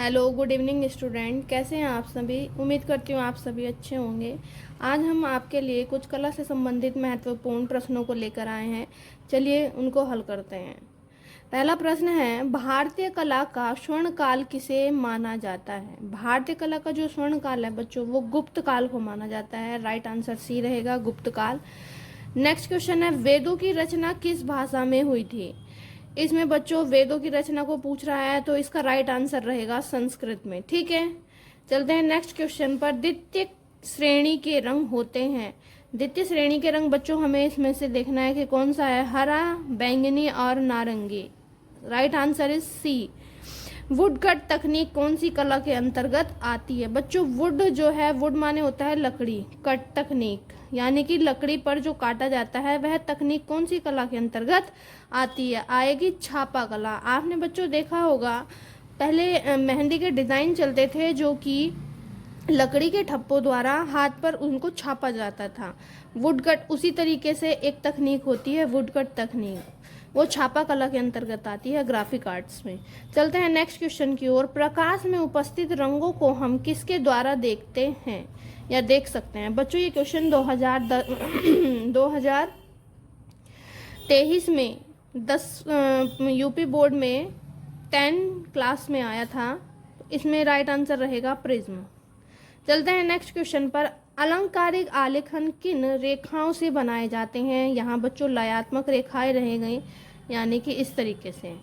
Hello, good evening student. कैसे हैं आप सभी? उम्मीद करती हूँ आप सभी अच्छे होंगे। आज हम आपके लिए कुछ कला से संबंधित महत्वपूर्ण प्रश्नों को लेकर आए हैं। चलिए उनको हल करते हैं। पहला प्रश्न है, भारतीय कला का स्वर्ण काल किसे माना जाता है? भारतीय कला का जो स्वर्ण काल है बच्चों, वो गुप्त काल को माना जाता है। राइट आंसर सी रहेगा, गुप्त काल। नेक्स्ट क्वेश्चन है, वेदों की रचना किस भाषा में हुई थी? इसमें बच्चों वेदों की रचना को पूछ रहा है, तो इसका राइट आंसर रहेगा संस्कृत में। ठीक है, चलते हैं नेक्स्ट क्वेश्चन पर। द्वितीय श्रेणी के रंग होते हैं। द्वितीय श्रेणी के रंग बच्चों हमें इसमें से देखना है कि कौन सा है। हरा, बैंगनी और नारंगी। Right answer is C. Woodcut तकनीक कौन सी कला के अंतर्गत आती है? बच्चों वुड जो है, वुड माने होता है लकड़ी, कट तकनीक यानी कि लकड़ी पर जो काटा जाता है वह तकनीक कौन सी कला के अंतर्गत आती है? आएगी छापा कला। आपने बच्चों देखा होगा पहले मेहंदी के डिजाइन चलते थे जो कि लकड़ी के ठप्पों द्वारा हाथ पर उनको छापा जाता था। वुड कट उसी तरीके से एक तकनीक होती है, वुड कट तकनीक, वो छापा कला के अंतर्गत आती है, ग्राफिक आर्ट्स में। चलते हैं नेक्स्ट क्वेश्चन की ओर। प्रकाश में उपस्थित रंगों को हम किसके द्वारा देखते हैं या देख सकते हैं? बच्चों ये क्वेश्चन 2023 में 10 यूपी बोर्ड में 10 क्लास में आया था। इसमें राइट आंसर रहेगा प्रिज्म। चलते हैं नेक्स्ट क्वेश्चन पर। अलंकारिक आलेखन किन रेखाओं से बनाए जाते हैं? यहाँ बच्चों लयात्मक रेखाएं रह गई, यानी कि इस तरीके से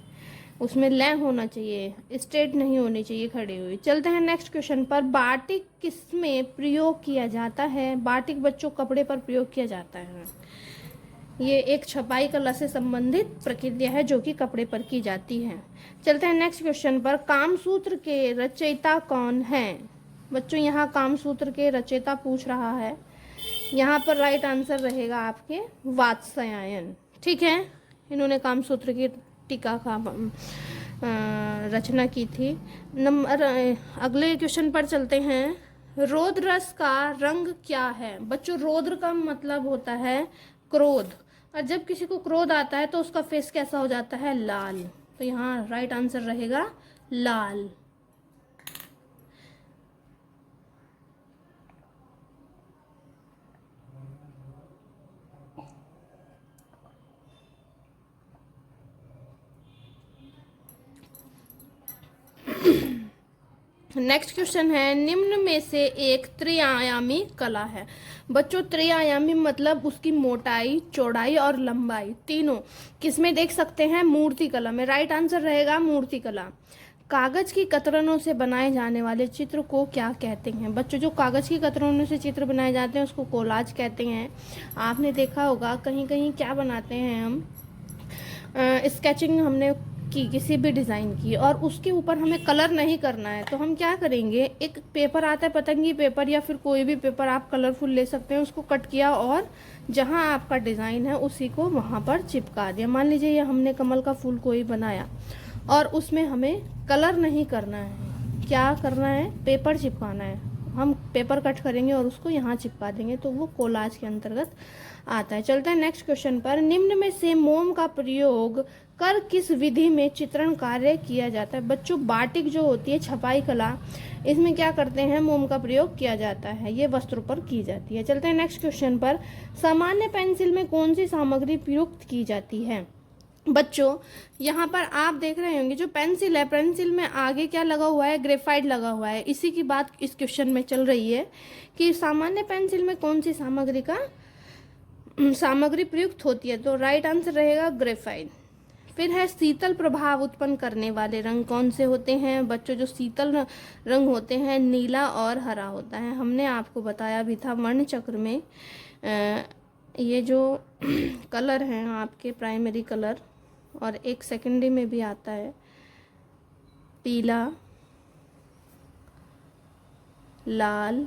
उसमें लय होना चाहिए, स्ट्रेट नहीं होनी चाहिए खड़ी हुई। चलते हैं नेक्स्ट क्वेश्चन पर। बाटिक किसमें प्रयोग किया जाता है? बाटिक बच्चों कपड़े पर प्रयोग किया जाता है। ये एक छपाई कला से संबंधित प्रक्रिया है जो कि कपड़े पर की जाती है। चलते हैं नेक्स्ट क्वेश्चन पर। कामसूत्र के रचयिता कौन है? बच्चों यहाँ कामसूत्र के रचयिता पूछ रहा है। यहाँ पर राइट आंसर रहेगा आपके वात्स्यायन। ठीक है, इन्होंने कामसूत्र की टीका का रचना की थी। नंबर अगले क्वेश्चन पर चलते हैं। रौद्र रस का रंग क्या है? बच्चों रौद्र का मतलब होता है क्रोध, और जब किसी को क्रोध आता है तो उसका फेस कैसा हो जाता है? लाल। तो यहाँ राइट आंसर रहेगा लाल। नेक्स्ट क्वेश्चन है, निम्न में से एक त्रिआयामी कला है। बच्चों त्रिआयामी मतलब उसकी मोटाई, चौड़ाई और लंबाई तीनों किसमें देख सकते हैं? मूर्ति कला में। राइट आंसर रहेगा मूर्ति कला। कागज की कतरनों से बनाए जाने वाले चित्र को क्या कहते हैं? बच्चों जो कागज की कतरनों से चित्र बनाए जाते हैं उसको कोलाज कहते हैं। आपने देखा होगा कहीं कहीं क्या बनाते हैं हम, स्केचिंग हमने की किसी भी डिज़ाइन की और उसके ऊपर हमें कलर नहीं करना है, तो हम क्या करेंगे, एक पेपर आता है पतंगी पेपर या फिर कोई भी पेपर आप कलरफुल ले सकते हैं, उसको कट किया और जहां आपका डिज़ाइन है उसी को वहां पर चिपका दिया। मान लीजिए ये हमने कमल का फूल कोई बनाया और उसमें हमें कलर नहीं करना है, क्या करना है, पेपर चिपकाना है। हम पेपर कट करेंगे और उसको यहाँ चिपका देंगे, तो वो कोलाज के अंतर्गत आता है। चलते हैं नेक्स्ट क्वेश्चन पर। निम्न में से मोम का प्रयोग कर किस विधि में चित्रण कार्य किया जाता है? बच्चों बाटिक जो होती है छपाई कला, इसमें क्या करते हैं? मोम का प्रयोग किया जाता है, ये वस्त्रों पर की जाती है। चलते हैं नेक्स्ट क्वेश्चन पर। सामान्य पेंसिल में कौन सी सामग्री प्रयुक्त की जाती है? बच्चों यहाँ पर आप देख रहे होंगे जो पेंसिल है, पेंसिल में आगे क्या लगा हुआ है? ग्रेफाइट लगा हुआ है। इसी की बात इस क्वेश्चन में चल रही है कि सामान्य पेंसिल में कौन सी सामग्री प्रयुक्त होती है? तो राइट आंसर रहेगा ग्रेफाइट। फिर है, शीतल प्रभाव उत्पन्न करने वाले रंग कौन से होते हैं? बच्चों जो शीतल रंग होते हैं नीला और हरा होता है। हमने आपको बताया भी था वर्ण चक्र में ये जो कलर हैं आपके प्राइमरी कलर, और एक सेकेंडरी में भी आता है, पीला, लाल,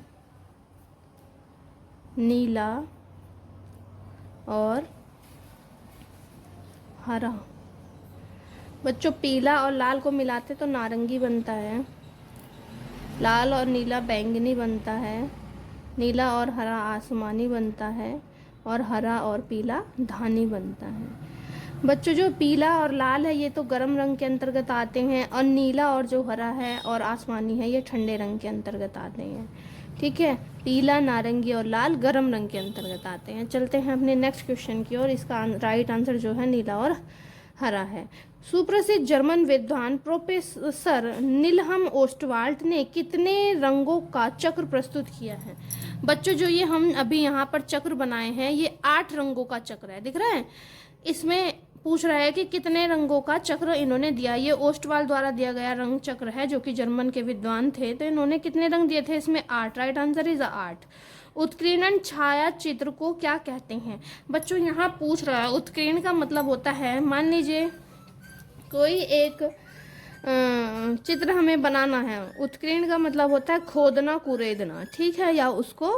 नीला और हरा। बच्चों पीला और लाल को मिलाते तो नारंगी बनता है, लाल और नीला बैंगनी बनता है, नीला और हरा आसमानी बनता है, और हरा और पीला धानी बनता है। बच्चों जो पीला और लाल है ये तो गर्म रंग के अंतर्गत आते हैं, और नीला और जो हरा है और आसमानी है ये ठंडे रंग के अंतर्गत आते हैं। ठीक है, पीला, नारंगी और लाल गर्म रंग के अंतर्गत आते हैं। चलते हैं अपने नेक्स्ट क्वेश्चन की ओर। इसका राइट आंसर जो है नीला और हरा है। सुप्रसिद्ध जर्मन विद्वान प्रोफेसर निलहम ओस्टवाल्ड ने कितने रंगों का चक्र प्रस्तुत किया है? बच्चों जो ये हम अभी यहाँ पर चक्र बनाए हैं ये 8 रंगों का चक्र है, दिख रहा है। इसमें पूछ रहा है कि कितने रंगों का चक्र इन्होंने दिया। ये ओस्टवाल द्वारा दिया गया रंग चक्र है, जो कि जर्मन के विद्वान थे। तो इन्होंने कितने रंग दिए थे? इसमें 8। Right answer is 8। उत्कीर्णन छाया चित्र को क्या कहते हैं? बच्चों यहाँ पूछ रहा है, उत्कीर्ण का मतलब होता है, मान लीजिए कोई एक चित्र हमें बनाना है। उत्कीर्ण का मतलब होता है खोदना, कुरेदना, ठीक है, या उसको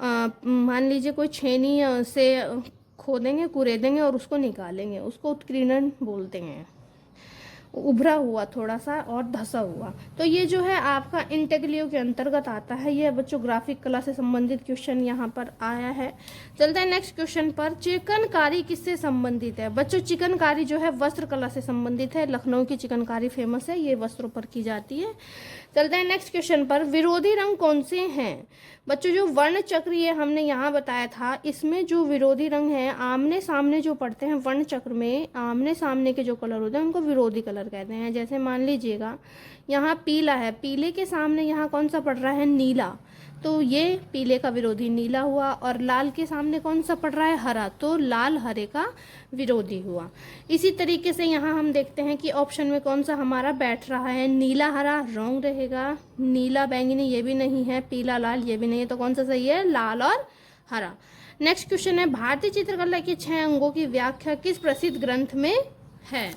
मान लीजिए कोई छेनी से खोदेंगे, कुरेदेंगे और उसको निकालेंगे, उसको उत्कीर्णन बोलते हैं। उभरा हुआ थोड़ा सा और धसा हुआ। तो ये जो है आपका इंटेग्लियो के अंतर्गत आता है। ये बच्चों ग्राफिक कला से संबंधित क्वेश्चन यहाँ पर आया है। चलते हैं नेक्स्ट क्वेश्चन पर। चिकनकारी किससे संबंधित है? बच्चों चिकनकारी जो है वस्त्र कला से संबंधित है। लखनऊ की चिकनकारी फेमस है, ये वस्त्रों पर की जाती है। चलते हैं नेक्स्ट क्वेश्चन पर। विरोधी रंग कौन से हैं? बच्चों जो वर्ण चक्र ये हमने यहाँ बताया था, इसमें जो विरोधी रंग है, आमने सामने जो पड़ते हैं वर्ण चक्र में, आमने सामने के जो कलर होते हैं उनको विरोधी कलर कहते हैं। जैसे मान लीजिएगा यहाँ पीला है, पीले के सामने यहाँ कौन सा पड़ रहा है? नीला, तो ये पीले का विरोधी नीला हुआ। और लाल के सामने कौन सा पड़ रहा है? हरा, तो लाल हरे का विरोधी हुआ। इसी तरीके से यहाँ हम देखते हैं कि ऑप्शन में कौन सा हमारा बैठ रहा है। नीला हरा रॉन्ग रहेगा, नीला बैंगनी ये भी नहीं है, पीला लाल ये भी नहीं है, तो कौन सा सही है? लाल और हरा। नेक्स्ट क्वेश्चन है, भारतीय चित्रकला के 6 अंगों की व्याख्या किस प्रसिद्ध ग्रंथ में है?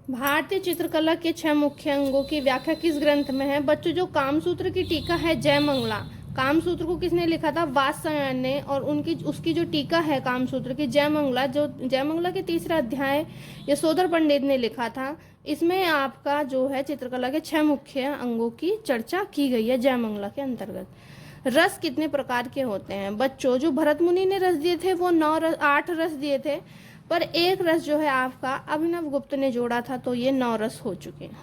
भारतीय चित्रकला के 6 मुख्य अंगों की व्याख्या किस ग्रंथ में है? बच्चों जो कामसूत्र की टीका है जयमंगला, कामसूत्र को किसने लिखा था? वात्स्यायन ने। और उसकी जो टीका है कामसूत्र की जयमंगला, जो जयमंगला के 3रा अध्याय यशोधर पंडित ने लिखा था। इसमें आपका जो है चित्रकला के 6 मुख्य अंगों की चर्चा की गई है जयमंगला के अंतर्गत। रस कितने प्रकार के होते हैं? बच्चों जो भरत मुनि ने रस दिए थे वो 8 रस दिए थे, पर एक रस जो है आपका अभिनव गुप्त ने जोड़ा था, तो ये 9 रस हो चुके हैं।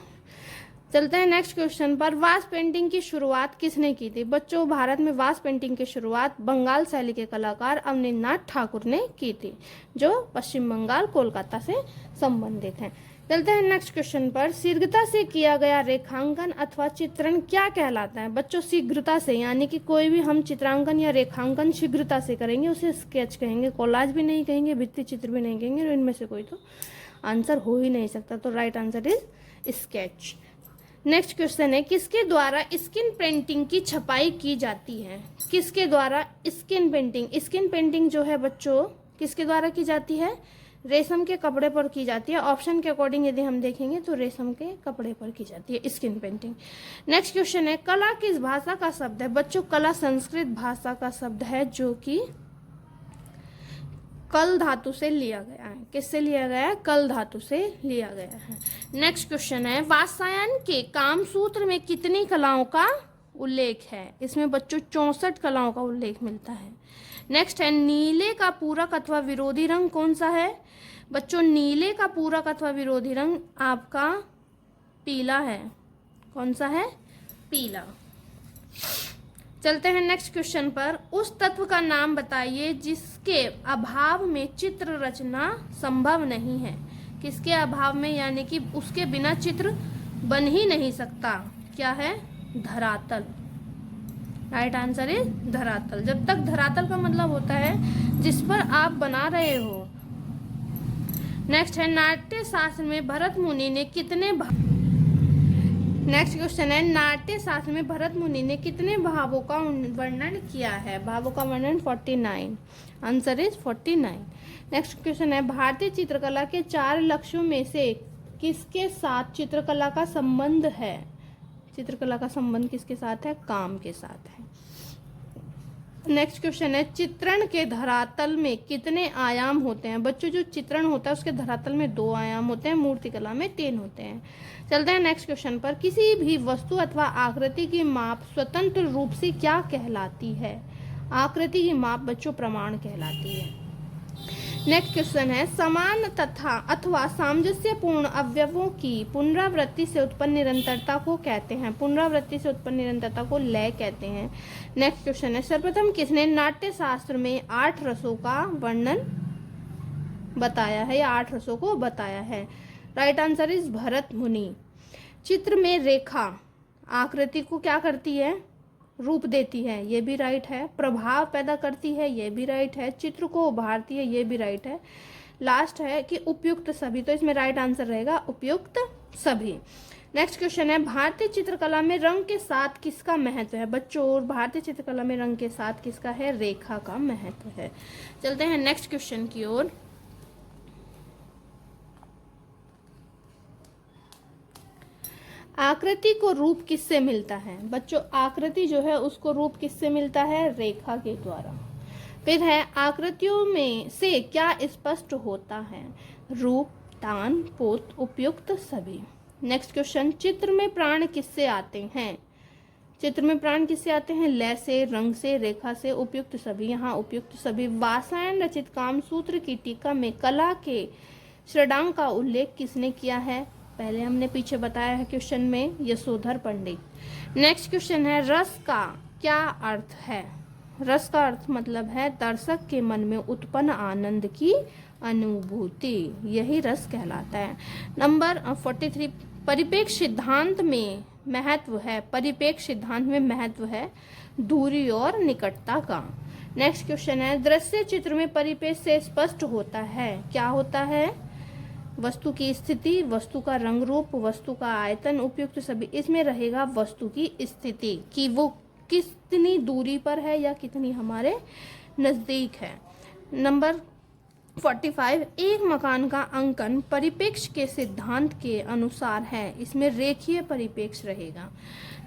चलते हैं नेक्स्ट क्वेश्चन पर। वास पेंटिंग की शुरुआत किसने की थी? बच्चों भारत में वास पेंटिंग की शुरुआत बंगाल शैली के कलाकार अवनींद्रनाथ ठाकुर ने की थी, जो पश्चिम बंगाल कोलकाता से संबंधित हैं। चलते हैं नेक्स्ट क्वेश्चन पर। शीघ्रता से किया गया रेखांकन अथवा चित्रण क्या कहलाता है? बच्चों शीघ्रता से, यानी कि कोई भी हम चित्रांकन या रेखांकन शीघ्रता से करेंगे उसे स्केच कहेंगे, कोलाज भी नहीं कहेंगे, भित्ति चित्र भी नहीं कहेंगे, और इनमें से कोई तो आंसर हो ही नहीं सकता। तो right answer is sketch. Next question है, किसके द्वारा स्किन पेंटिंग की छपाई की जाती है? किसके द्वारा स्किन पेंटिंग? स्किन पेंटिंग जो है बच्चों किसके द्वारा की जाती है? रेशम के कपड़े पर की जाती है। ऑप्शन के अकॉर्डिंग यदि हम देखेंगे तो रेशम के कपड़े पर की जाती है स्किन पेंटिंग। नेक्स्ट क्वेश्चन है, कला किस भाषा का शब्द है? बच्चों कला संस्कृत भाषा का शब्द है, जो कि कल धातु से लिया गया है। किससे लिया गया है? कल धातु से लिया गया है। नेक्स्ट क्वेश्चन है, वात्स्यायन के कामसूत्र में कितनी कलाओं का उल्लेख है? इसमें बच्चों 64 कलाओं का उल्लेख मिलता है। नेक्स्ट है, नीले का पूरक अथवा विरोधी रंग कौन सा है? बच्चों नीले का पूरक अथवा विरोधी रंग आपका पीला है। कौन सा है? पीला। चलते हैं नेक्स्ट क्वेश्चन पर। उस तत्व का नाम बताइए जिसके अभाव में चित्र रचना संभव नहीं है। किसके अभाव में, यानी कि उसके बिना चित्र बन ही नहीं सकता? क्या है? धरातल। राइट आंसर इज धरातल। जब तक धरातल का मतलब होता है जिस पर आप बना रहे हो। नेक्स्ट है, नाट्य शास्त्र में भरत मुनि ने कितने नेक्स्ट क्वेश्चन है, नाट्य शास्त्र में भरत मुनि ने कितने भावों का वर्णन किया है? भावों का वर्णन 49। Answer is 49। नेक्स्ट क्वेश्चन है, भारतीय चित्रकला के 4 लक्ष्यों में से किसके साथ चित्रकला का संबंध है? चित्रकला का संबंध किसके साथ है? काम के साथ है। नेक्स्ट क्वेश्चन है, चित्रण के धरातल में कितने आयाम होते हैं? बच्चों, जो चित्रण होता है उसके धरातल में 2 आयाम होते हैं, मूर्तिकला में 3 होते हैं। चलते हैं नेक्स्ट क्वेश्चन पर। किसी भी वस्तु अथवा आकृति की माप स्वतंत्र रूप से क्या कहलाती है? आकृति की माप बच्चों प्रमाण कहलाती है। नेक्स्ट क्वेश्चन है, समान तथा अथवा सामंजस्यपूर्ण अवयवों की पुनरावृत्ति से उत्पन्न निरंतरता को कहते हैं? पुनरावृत्ति से उत्पन्न निरंतरता को लय कहते हैं। नेक्स्ट क्वेश्चन है, सर्वप्रथम किसने नाट्य शास्त्र में 8 रसों का वर्णन बताया है या 8 रसों को बताया है? राइट आंसर इज भरत मुनि। चित्र में रेखा आकृति को क्या करती है? रूप देती है, ये भी राइट है। प्रभाव पैदा करती है, ये भी राइट है। चित्र को उभारती है, ये भी राइट है। लास्ट है कि उपयुक्त सभी, तो इसमें राइट आंसर रहेगा उपयुक्त सभी। नेक्स्ट क्वेश्चन है, भारतीय चित्रकला में रंग के साथ किसका महत्व है? बच्चों, भारतीय चित्रकला में रंग के साथ किसका है? रेखा का महत्व है। चलते हैं नेक्स्ट क्वेश्चन की ओर। आकृति को रूप किससे मिलता है? बच्चों, आकृति जो है उसको रूप किससे मिलता है? रेखा के द्वारा। फिर है, आकृतियों में से क्या स्पष्ट होता है? रूप, तान, पोत, उपयुक्त सभी। नेक्स्ट क्वेश्चन, चित्र में प्राण किससे आते हैं? चित्र में प्राण किससे आते हैं? लय से, रंग से, रेखा से, उपयुक्त सभी। यहाँ उपयुक्त सभी। वात्स्यायन रचित कामसूत्र की टीका में कला के षडांग का उल्लेख किसने किया है? पहले हमने पीछे बताया है क्वेश्चन में, यशोधर पंडित। नेक्स्ट क्वेश्चन है, रस का क्या अर्थ है? रस का अर्थ मतलब है दर्शक के मन में उत्पन्न आनंद की अनुभूति, यही रस कहलाता है। नंबर 43, परिपेक्ष सिद्धांत में महत्व है। परिपेक्ष सिद्धांत में महत्व है दूरी और निकटता का। नेक्स्ट क्वेश्चन है, दृश्य चित्र में परिपेक्ष से स्पष्ट होता है। क्या होता है? वस्तु की स्थिति, वस्तु का रंग रूप, वस्तु का आयतन, उपयुक्त सभी। इसमें रहेगा वस्तु की स्थिति कि वो कितनी दूरी पर है या कितनी हमारे नजदीक है। नंबर 45, एक मकान का अंकन परिप्रेक्ष्य के सिद्धांत के अनुसार है। इसमें रेखीय परिप्रेक्ष्य रहेगा।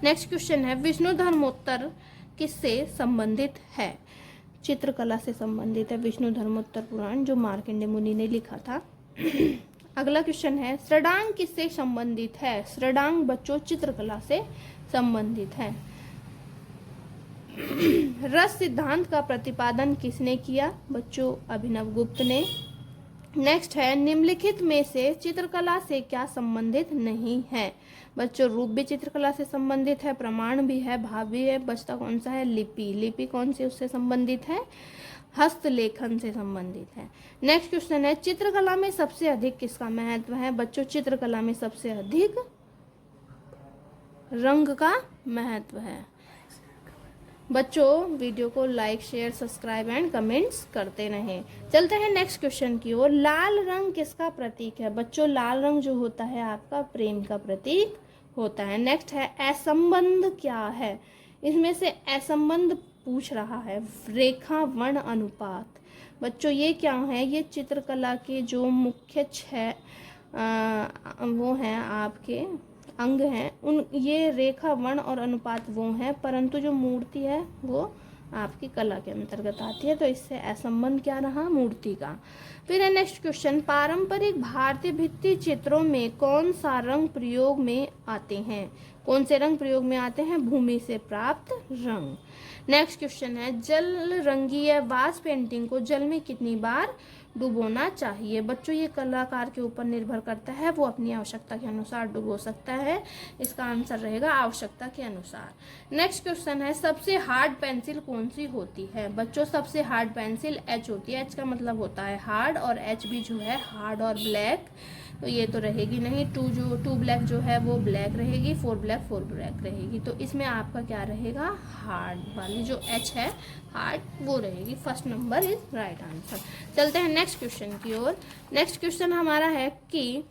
नेक्स्ट क्वेश्चन है, विष्णु धर्मोत्तर किससे संबंधित है? चित्रकला से संबंधित है विष्णु धर्मोत्तर पुराण, जो मार्कंडेय मुनि ने लिखा था। अगला क्वेश्चन है, षडांग किससे संबंधित है? षडांग बच्चों चित्रकला से संबंधित है। रस सिद्धांत का प्रतिपादन किसने किया? बच्चों अभिनव गुप्त ने। नेक्स्ट है, निम्नलिखित में से चित्रकला से क्या संबंधित नहीं है? बच्चों रूप भी चित्रकला से संबंधित है, प्रमाण भी है, भाव भी है। बचता कौन सा है? लिपि। लिपि कौन से उससे संबंधित है? हस्तलेखन से संबंधित है। नेक्स्ट क्वेश्चन है, चित्रकला में सबसे अधिक किसका महत्व है? बच्चों चित्रकला में सबसे अधिक रंग का महत्व है। बच्चों वीडियो को like, share, subscribe and comments करते रहें। चलते हैं नेक्स्ट क्वेश्चन की ओर। लाल रंग किसका प्रतीक है? बच्चों लाल रंग जो होता है आपका प्रेम का प्रतीक होता है। नेक्स्ट है, असंबंध क्या है? इसमें से असंबंध पूछ रहा है, रेखा वर्ण अनुपात। बच्चों ये क्या है? ये चित्रकला के जो मुख्य 6 वो हैं आपके अंग हैं, उन ये रेखा वर्ण और अनुपात वो हैं, परंतु जो मूर्ति है वो आपकी कला के अंतर्गत आती है, तो इससे असंबंध क्या रहा? मूर्ति का। फिर है नेक्स्ट क्वेश्चन, पारंपरिक भारतीय भित्ति चित्रों में कौन सा रंग प्रयोग में आते हैं? कौन से रंग प्रयोग में आते हैं? भूमि से प्राप्त रंग। नेक्स्ट क्वेश्चन है, जल रंगीय वास पेंटिंग को जल में कितनी बार डुबोना चाहिए? बच्चों ये कलाकार के ऊपर निर्भर करता है, वो अपनी आवश्यकता के अनुसार डुबो सकता है। इसका आंसर रहेगा आवश्यकता के अनुसार। नेक्स्ट क्वेश्चन है, सबसे हार्ड पेंसिल कौन सी होती है? बच्चों सबसे हार्ड पेंसिल एच होती है। एच का मतलब होता है हार्ड, और एच भी जो है हार्ड और ब्लैक, तो ये तो रहेगी नहीं। टू ब्लैक जो है वो ब्लैक रहेगी, 4 ब्लैक 4 ब्लैक रहेगी, तो इसमें आपका क्या रहेगा? हार्ड वाली जो एच है हार्ड वो रहेगी। First number is right answer. चलते हैं नेक्स्ट क्वेश्चन की ओर। नेक्स्ट क्वेश्चन हमारा है कि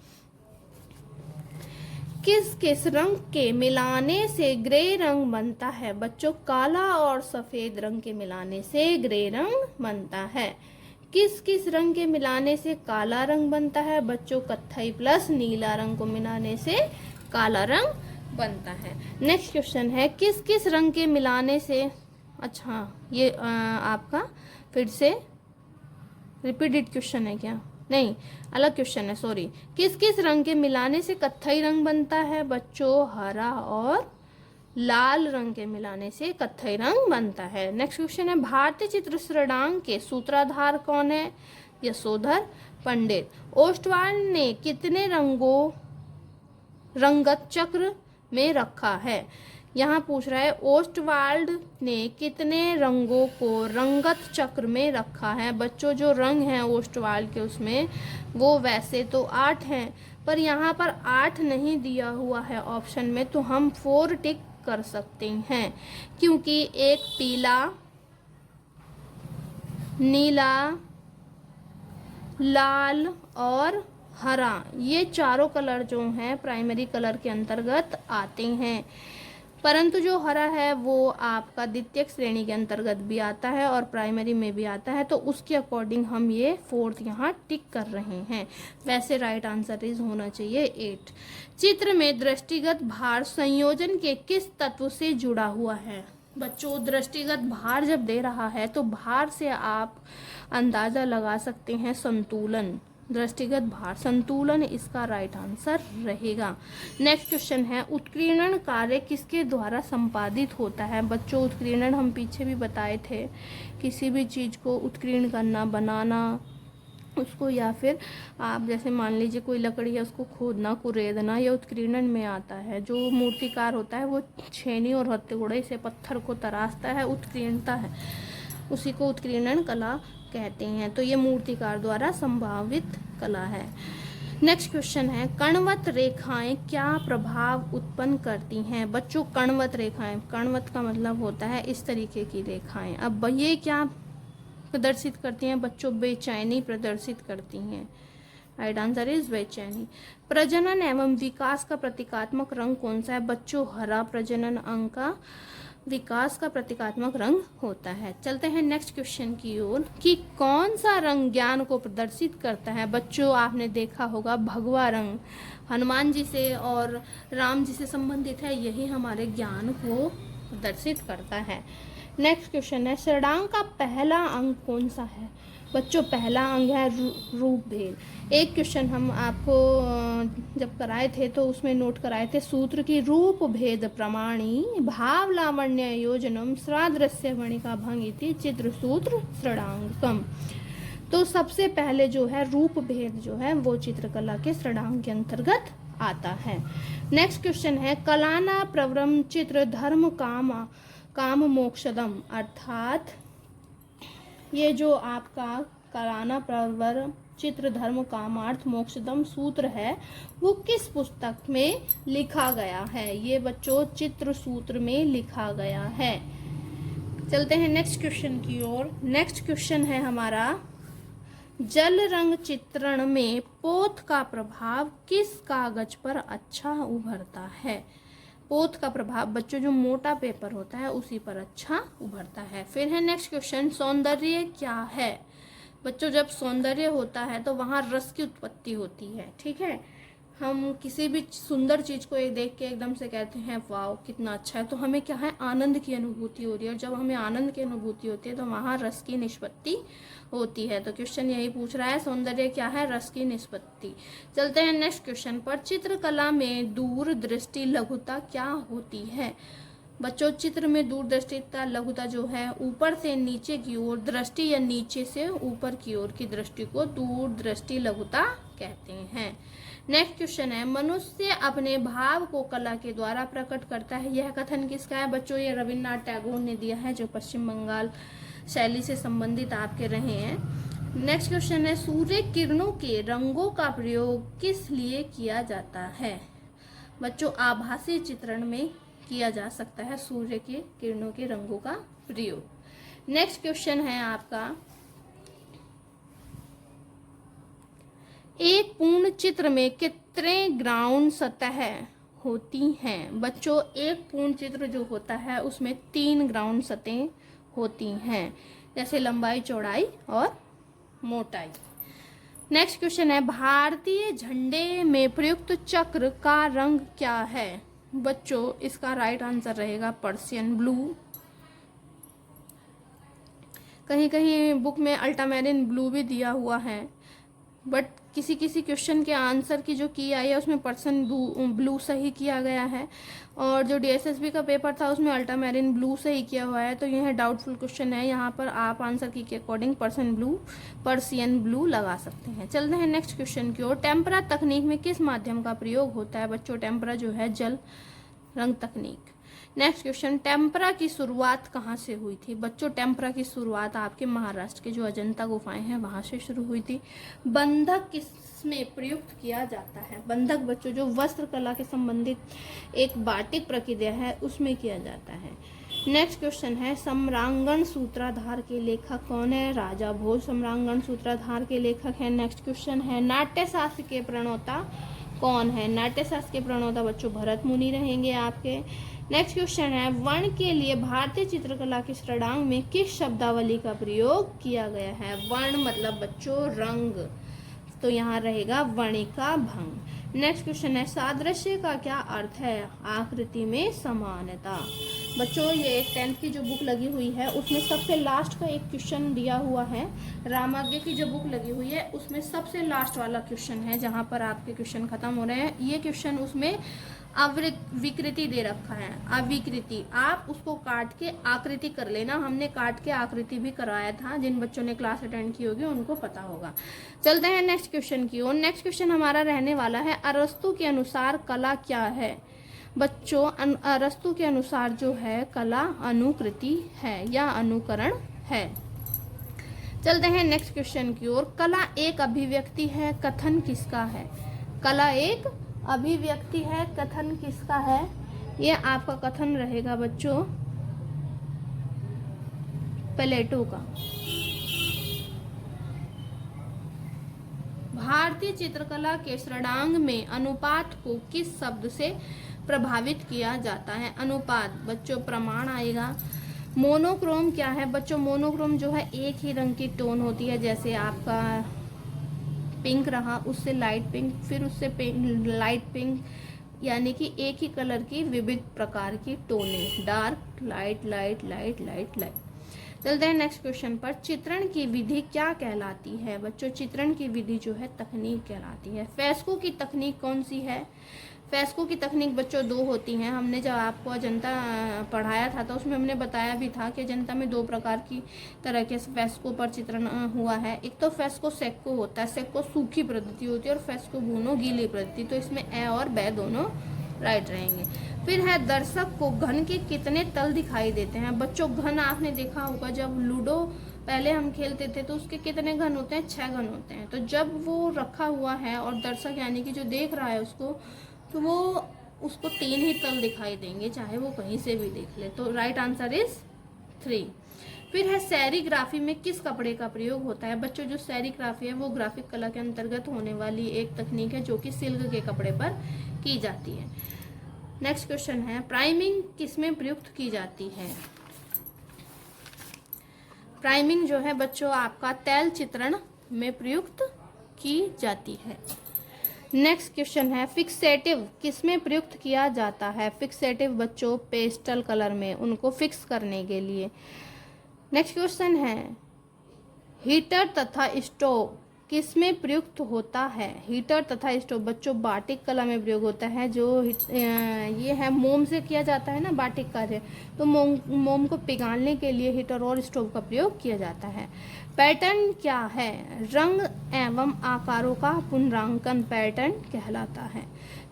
किस किस रंग के मिलाने से ग्रे रंग बनता है? बच्चों काला और सफेद रंग के मिलाने से ग्रे रंग बनता है। किस किस रंग के मिलाने से काला रंग बनता है? बच्चों कत्थई प्लस नीला रंग को मिलाने से काला रंग बनता है। नेक्स्ट क्वेश्चन है, किस किस रंग के मिलाने से अच्छा, ये आपका फिर से रिपीटेड क्वेश्चन है क्या? नहीं, अलग क्वेश्चन है, सॉरी। किस किस रंग के मिलाने से कत्थई रंग बनता है? बच्चों, हरा और लाल रंग के मिलाने से कत्थई रंग बनता है। नेक्स्ट क्वेश्चन है, भारतीय चित्र श्रेणांक के सूत्रधार कौन है? यशोधर पंडित। ओस्टवाल ने कितने रंगों रंगत चक्र में रखा है? यहाँ पूछ रहा है ओस्टवाल्ड ने कितने रंगों को रंगत चक्र में रखा है। बच्चों, जो रंग हैं ओस्टवाल्ड के उसमें वो वैसे तो 8 हैं, पर यहाँ पर 8 नहीं दिया हुआ है ऑप्शन में, तो हम 4 टिक कर सकते हैं, क्योंकि एक पीला, नीला, लाल और हरा, ये चारों कलर जो हैं प्राइमरी कलर के अंतर्गत आते हैं, परंतु जो हरा है वो आपका द्वितीयक श्रेणी के अंतर्गत भी आता है और प्राइमरी में भी आता है, तो उसके अकॉर्डिंग हम ये 4th यहाँ टिक कर रहे हैं। वैसे राइट आंसर इज होना चाहिए 8। चित्र में दृष्टिगत भार संयोजन के किस तत्व से जुड़ा हुआ है? बच्चों, दृष्टिगत भार जब दे रहा है तो भार से आप अंदाजा लगा सकते हैं संतुलन। दृष्टिगत भार, संतुलन इसका राइट आंसर रहेगा। नेक्स्ट क्वेश्चन है, उत्कीर्णन कार्य किसके द्वारा संपादित होता है? बच्चों, उत्कीर्णन हम पीछे भी बताए थे, किसी भी चीज़ को उत्कीर्ण करना, बनाना उसको, या फिर आप जैसे मान लीजिए कोई लकड़ी है उसको खोदना, कुरेदना, या उत्कीर्णन में आता है। जो मूर्तिकार होता है वो छेनी और हथौड़े से पत्थर को तराशता है, उत्कीर्णता है, उसी को उत्कीर्णन कला कहते हैं। तो ये मूर्तिकार द्वारा संभावित कला है। नेक्स्ट क्वेश्चन है, कणवत रेखाएं क्या प्रभाव उत्पन्न करती हैं? बच्चों, कणवत रेखाएं, कणवत का मतलब होता है इस तरीके की रेखाएं। अब ये क्या प्रदर्शित करती हैं? बच्चों, बेचैनी प्रदर्शित करती हैं। राइट आंसर इज बेचैनी। प्रजनन एवं विकास का प्रतीकात्मक रंग कौन सा है? बच्चों, हरा प्रजनन अंग का विकास का प्रतीकात्मक रंग होता है। चलते हैं नेक्स्ट क्वेश्चन की ओर कि कौन सा रंग ज्ञान को प्रदर्शित करता है? बच्चों, आपने देखा होगा भगवा रंग हनुमान जी से और राम जी से संबंधित है, यही हमारे ज्ञान को प्रदर्शित करता है। नेक्स्ट क्वेश्चन है, षडांक का पहला अंग कौन सा है? बच्चों, पहला अंग है रूप भेद। एक क्वेश्चन हम आपको जब कराए थे तो उसमें नोट कराए थे, सूत्र की रूप भेद प्रमाणी भाव लावण्य योजनम सादृश्य मणिका भंगिति चित्र सूत्र षडांगकम। तो सबसे पहले जो है रूप भेद जो है वो चित्रकला के षडांग के अंतर्गत आता है। नेक्स्ट क्वेश्चन है, कलाना प्रवरम चित्र धर्म काम मोक्षदम, अर्थात ये जो आपका कलाना प्रवर चित्र धर्म कामार्थ मोक्षदम सूत्र है वो किस पुस्तक में लिखा गया है? ये बच्चों चित्र सूत्र में लिखा गया है। चलते हैं नेक्स्ट क्वेश्चन की ओर। नेक्स्ट क्वेश्चन है हमारा, जल रंग चित्रण में पोत का प्रभाव किस कागज पर अच्छा उभरता है? पोत का प्रभाव बच्चों जो मोटा पेपर होता है उसी पर अच्छा उभरता है। फिर है नेक्स्ट क्वेश्चन, सौंदर्य क्या है? बच्चों, जब सौंदर्य होता है तो वहाँ रस की उत्पत्ति होती है, ठीक है। हम किसी भी सुंदर चीज़ को देख के एकदम से कहते हैं वाह कितना अच्छा है, तो हमें क्या है, आनंद की अनुभूति हो रही है, और जब हमें आनंद की अनुभूति होती है तो वहाँ रस की निष्पत्ति होती है। तो क्वेश्चन यही पूछ रहा है, सौंदर्य क्या है? रस की निष्पत्ति। चलते हैं नेक्स्ट क्वेश्चन पर, चित्रकला में दूरदृष्टि लघुता क्या होती है? बच्चों, चित्र में दूरदृष्टिता लघुता जो है ऊपर से नीचे की ओर दृष्टि या नीचे से ऊपर की ओर की दृष्टि को दूरदृष्टि लघुता कहते हैं। नेक्स्ट क्वेश्चन है, मनुष्य अपने भाव को कला के द्वारा प्रकट करता है, यह कथन किसका है? बच्चों, ये रविन्द्रनाथ टैगोर ने दिया है, जो पश्चिम बंगाल शैली से संबंधित आपके रहे हैं। नेक्स्ट क्वेश्चन है, सूर्य किरणों के रंगों का प्रयोग किस लिए किया जाता है? बच्चों, आभासी चित्रण में किया जा सकता है सूर्य के किरणों के रंगों का प्रयोग। नेक्स्ट क्वेश्चन है आपका, एक पूर्ण चित्र में कितने ग्राउंड सतह होती हैं? बच्चों, एक पूर्ण चित्र जो होता है उसमें 3 ग्राउंड सतहें होती हैं, जैसे लंबाई, चौड़ाई और मोटाई। नेक्स्ट क्वेश्चन है, भारतीय झंडे में प्रयुक्त चक्र का रंग क्या है? बच्चों, इसका राइट आंसर रहेगा पर्शियन ब्लू। कहीं कहीं बुक में अल्ट्रामैरिन ब्लू भी दिया हुआ है, बट किसी किसी क्वेश्चन के आंसर की जो की आई है उसमें पर्सन ब्लू सही किया गया है, और जो डीएसएसबी का पेपर था उसमें अल्ट्रामैरिन ब्लू सही किया हुआ है। तो यह डाउटफुल क्वेश्चन है, यहाँ पर आप आंसर की के अकॉर्डिंग पर्सियन ब्लू लगा सकते हैं। चलते हैं नेक्स्ट क्वेश्चन की ओर। टेम्परा तकनीक में किस माध्यम का प्रयोग होता है? बच्चों टेम्परा जो है जल रंग तकनीक। नेक्स्ट क्वेश्चन, टेम्परा की शुरुआत कहाँ से हुई थी? बच्चों टेम्परा की शुरुआत आपके महाराष्ट्र के जो अजंता गुफाएं हैं वहां से शुरू हुई थी। बंधक किसमें प्रयुक्त किया जाता है? बंधक बच्चों जो वस्त्र कला के संबंधित एक बाटिक प्रक्रिया है उसमें किया जाता है। नेक्स्ट क्वेश्चन है, सम्रांगण सूत्राधार के लेखक कौन है? राजा भोज सम्रांगण सूत्राधार के लेखक है। नेक्स्ट क्वेश्चन है, नाट्यशास्त्र के प्रणेता कौन है? नाट्यशास्त्र के प्रणेता बच्चों भरत मुनि रहेंगे आपके। नेक्स्ट क्वेश्चन है, वर्ण के लिए भारतीय चित्रकला के षडांग में किस शब्दावली का प्रयोग किया गया है? वर्ण मतलब बच्चों रंग, तो यहाँ रहेगा वर्णिका भंग। नेक्स्ट क्वेश्चन है, सादृश्य का क्या अर्थ है? आकृति में समानता। बच्चों ये 10th की जो बुक लगी हुई है उसमें सबसे लास्ट का एक क्वेश्चन दिया हुआ है। रामाज्ञ की जो बुक लगी हुई है उसमें सबसे लास्ट वाला क्वेश्चन है जहाँ पर आपके क्वेश्चन खत्म हो रहे हैं। ये क्वेश्चन उसमें विकृति दे रखा है, अविकृति, आप उसको काट के आकृति कर लेना। हमने काट के आकृति भी कराया था, जिन बच्चों ने क्लास अटेंड की होगी उनको पता होगा। चलते हैं नेक्स्ट क्वेश्चन की ओर। नेक्स्ट क्वेश्चन हमारा रहने वाला है, अरस्तु के अनुसार कला क्या है? बच्चों अरस्तु के अनुसार जो है कला अनुकृति है या अनुकरण है। चलते हैं नेक्स्ट क्वेश्चन की ओर। कला एक अभिव्यक्ति है, कथन किसका है? कला एक अभिव्यक्ति है, कथन किसका है? ये आपका कथन रहेगा बच्चों प्लेटो का। भारतीय चित्रकला के षडांग में अनुपात को किस शब्द से प्रभावित किया जाता है? अनुपात बच्चों प्रमाण आएगा। मोनोक्रोम क्या है? बच्चों मोनोक्रोम जो है एक ही रंग की टोन होती है, जैसे आपका पिंक रहा, उससे लाइट पिंक, फिर उससे लाइट पिंक, यानी कि एक ही कलर की विविध प्रकार की टोनें, dark, light, light, light, light, light. चलते हैं नेक्स्ट क्वेश्चन पर। चित्रण की विधि क्या कहलाती है? बच्चों चित्रण की विधि जो है तकनीक कहलाती है। फेस्को की तकनीक कौन सी है? फेस्को की तकनीक बच्चों दो होती हैं। हमने जब आपको अजंता पढ़ाया था तो उसमें हमने बताया भी था कि अजंता में दो प्रकार की तरह के फेस्को पर चित्रण हुआ है। एक तो फेस्को सेक्को होता है, सेक्को सूखी पद्धति होती है, और फेस्को बूनो गीली पद्धति। तो इसमें ए और ब दोनों राइट रहेंगे। फिर है, दर्शक को घन के कितने तल दिखाई देते हैं? बच्चों घन आपने देखा होगा, जब लूडो पहले हम खेलते थे तो उसके कितने घन होते हैं? 6 घन होते हैं। तो जब वो रखा हुआ है और दर्शक यानी कि जो देख रहा है उसको, तो वो उसको 3 ही तल दिखाई देंगे, चाहे वो कहीं से भी देख ले। तो राइट आंसर इज 3। फिर है, सेरीग्राफी में किस कपड़े का प्रयोग होता है? बच्चों जो सेरीग्राफी है वो ग्राफिक कला के अंतर्गत होने वाली एक तकनीक है जो कि सिल्क के कपड़े पर की जाती है। नेक्स्ट क्वेश्चन है, प्राइमिंग किसमें प्रयुक्त की जाती है? प्राइमिंग जो है बच्चों आपका तैल चित्रण में प्रयुक्त की जाती है। नेक्स्ट क्वेश्चन है, फिक्सेटिव किसमें प्रयुक्त किया जाता है? फिक्सेटिव बच्चों पेस्टल कलर में, उनको फिक्स करने के लिए। नेक्स्ट क्वेश्चन है, हीटर तथा स्टोव किसमें प्रयुक्त होता है? हीटर तथा स्टोव बच्चों बाटिक कला में प्रयोग होता है। जो ये है मोम से किया जाता है ना बाटिक कार्य, तो मोम को पिघालने के लिए हीटर और स्टोव का प्रयोग किया जाता है। पैटर्न क्या है? रंग एवं आकारों का पुनरांकन पैटर्न कहलाता है।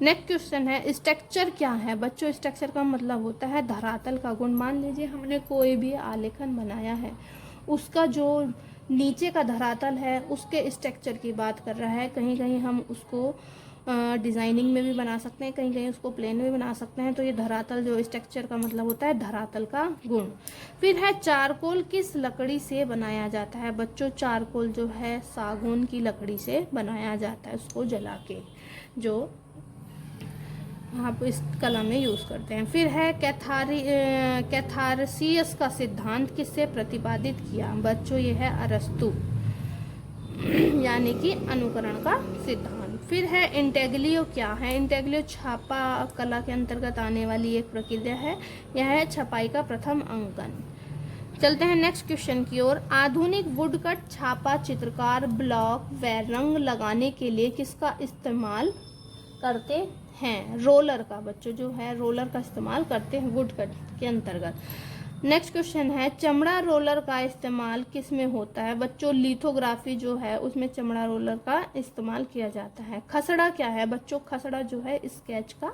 नेक्स्ट क्वेश्चन है, स्ट्रक्चर क्या है? बच्चों स्ट्रक्चर का मतलब होता है धरातल का गुण। मान लीजिए हमने कोई भी आलेखन बनाया है, उसका जो नीचे का धरातल है उसके स्ट्रक्चर की बात कर रहा है। कहीं कहीं हम उसको डिजाइनिंग में भी बना सकते हैं, कहीं कहीं उसको प्लेन में बना सकते हैं। तो ये धरातल जो स्ट्रक्चर का मतलब होता है धरातल का गुण। फिर है, चारकोल किस लकड़ी से बनाया जाता है? बच्चों चारकोल जो है सागौन की लकड़ी से बनाया जाता है, उसको जला के, जो आप इस कला में यूज करते हैं। फिर है, कैथारसियस का सिद्धांत किससे प्रतिपादित किया? बच्चों ये है अरस्तु, यानी कि अनुकरण का सिद्धांत। फिर है, इंटेग्लियो क्या है? इंटेग्लियो छापा कला के अंतर्गत आने वाली एक प्रक्रिया है। यह है छपाई का प्रथम अंकन। चलते हैं नेक्स्ट क्वेश्चन की ओर। आधुनिक वुडकट छापा चित्रकार ब्लॉक व रंग लगाने के लिए किसका इस्तेमाल करते हैं? रोलर का। बच्चों जो है रोलर का इस्तेमाल करते हैं वुडकट के अंतर्गत। नेक्स्ट क्वेश्चन है चमड़ा रोलर का इस्तेमाल किस में होता है? बच्चों लिथोग्राफी जो है उसमें चमड़ा रोलर का इस्तेमाल किया जाता है। खसड़ा क्या है? बच्चों खसड़ा जो है स्केच का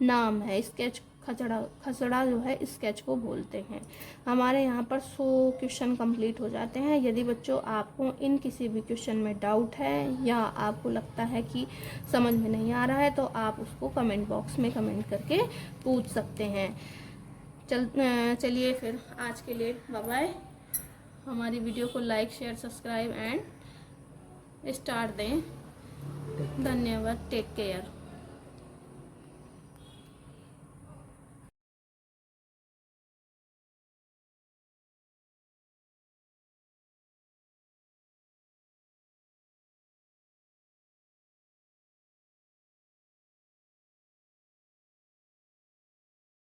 नाम है। स्केच खसड़ा जो है स्केच को बोलते हैं। हमारे यहाँ पर 100 क्वेश्चन कंप्लीट हो जाते हैं। यदि बच्चों आपको इन किसी भी क्वेश्चन में डाउट है या आपको लगता है कि समझ में नहीं आ रहा है तो आप उसको कमेंट बॉक्स में कमेंट करके पूछ सकते हैं। चलिए फिर आज के लिए बाय बाय। हमारी वीडियो को like share subscribe and star दें। धन्यवाद। Take care.